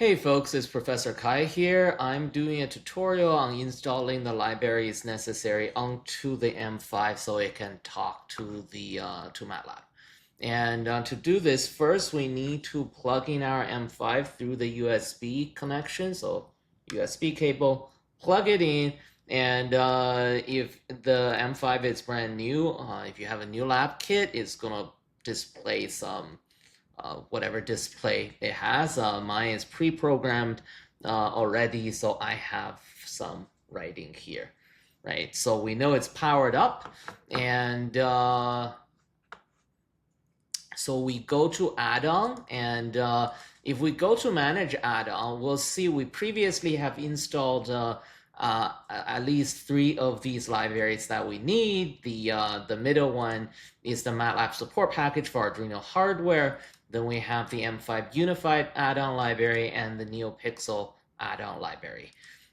Hey folks, it's Professor Kai here. I'm doing a tutorial on installing the libraries necessary onto the M5 so it can talk to the to MATLAB. And to do this, first we need to plug in our M5 through the USB connection, so USB cable, plug it in, and if the M5 is brand new, if you have a new lab kit, it's gonna display some whatever display it has. Mine is pre-programmed already, so I have some writing here, right? So we know it's powered up, and so we go to add-on, and if we go to manage add-on, we'll see we previously have installed at least 3 of these libraries that we need. The middle one is the MATLAB support package for Arduino hardware. Then we have the M5 Unified add-on library and the NeoPixel add-on library.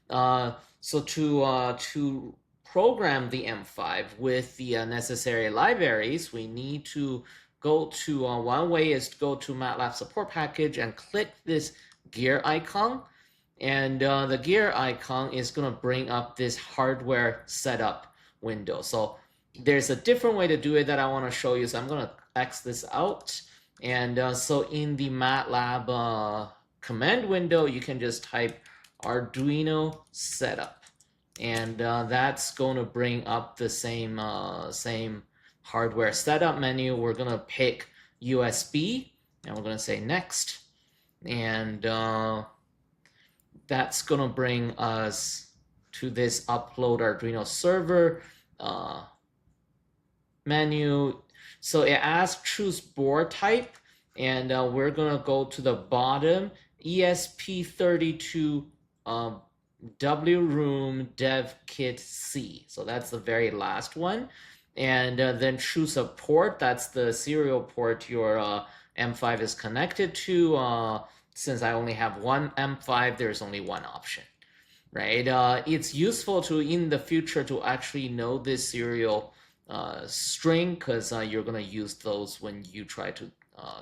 So to program the M5 with the necessary libraries, we need to go to one way is to go to MATLAB support package and click this gear icon. And the gear icon is going to bring up this hardware setup window. So there's a different way to do it that I want to show you. So I'm going to X this out. And so in the MATLAB command window, you can just type Arduino setup. And that's going to bring up the same hardware setup menu. We're going to pick USB, and we're going to say next. And that's going to bring us to this upload Arduino server menu. So it asks choose board type, and we're going to go to the bottom, ESP32 W Room Dev Kit C. So that's the very last one. And then choose a port. That's the serial port your M5 is connected to. Since I only have one M5, there's only one option, right? It's useful to, in the future, to actually know this serial string, because you're going to use those when you try to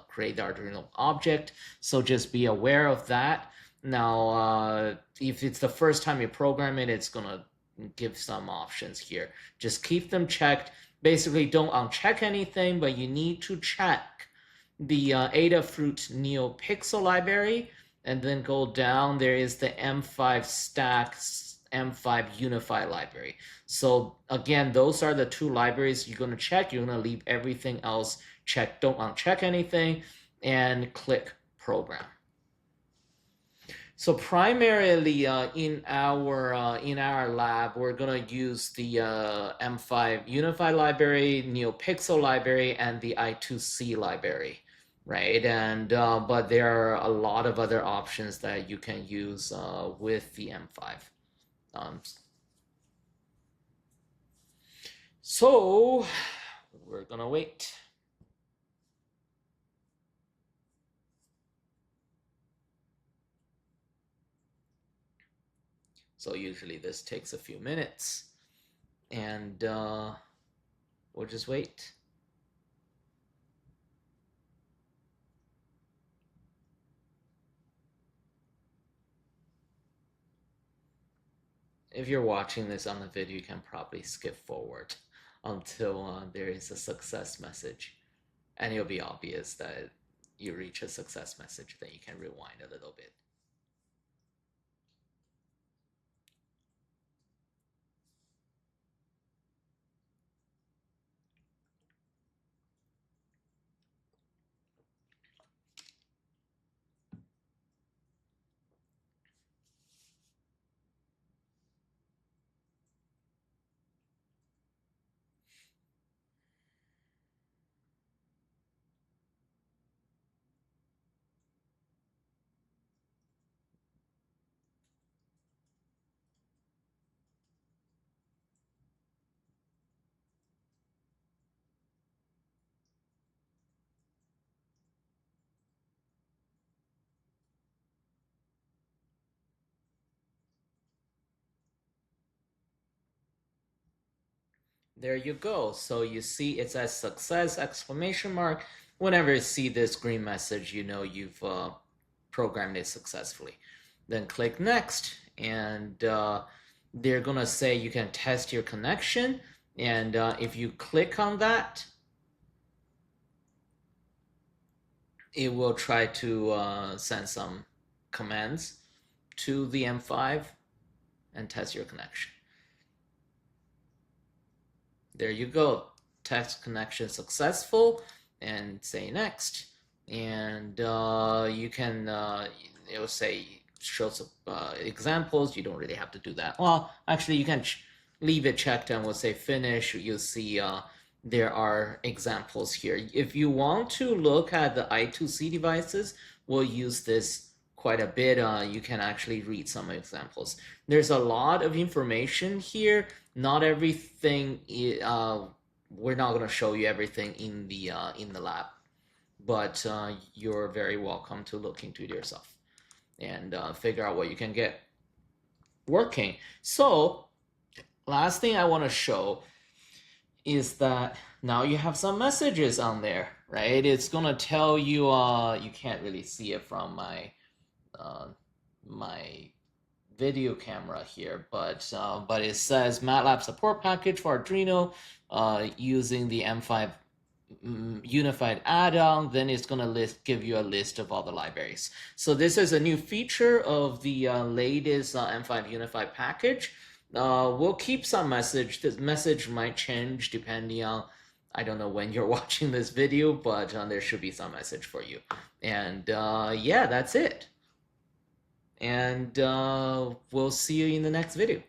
create the Arduino object. So just be aware of that. Now, if it's the first time you program it, it's going to give some options here. Just keep them checked. Basically, don't uncheck anything, but you need to check the Adafruit NeoPixel library, and then go down. There is the M5 Stacks M5 Unify library. So again, those are the 2 libraries you're going to check. You're going to leave everything else checked. Don't uncheck anything, and click program. So primarily in our lab, we're gonna use the M5 Unify library, NeoPixel library, and the I2C library, right? And but there are a lot of other options that you can use with the M5. So we're gonna wait. So usually this takes a few minutes, and we'll just wait. If you're watching this on the video, you can probably skip forward until there is a success message, and it'll be obvious that you reach a success message. Then you can rewind a little bit. There you go. So you see it says success exclamation mark. Whenever you see this green message, you know you've programmed it successfully. Then click next, and they're gonna say you can test your connection, and if you click on that, it will try to send some commands to the M5 and test your connection. There you go, test connection successful, and say next, and you can it will say show some examples. You don't really have to do that. Well, actually, you can leave it checked and we'll say finish. You'll see there are examples here. If you want to look at the I2C devices, we'll use this quite a bit. You can actually read some examples. There's a lot of information here. Not everything, we're not going to show you everything in the lab, but you're very welcome to look into it yourself and figure out what you can get working. So last thing I want to show is that now you have some messages on there, right? It's gonna tell you, you can't really see it from my my video camera here, but it says MATLAB support package for Arduino using the M5 unified add-on. Then it's gonna give you a list of all the libraries. So this is a new feature of the latest M5 unified package. We'll keep some message. This message might change depending on, I don't know when you're watching this video, but there should be some message for you. And yeah, that's it. And we'll see you in the next video.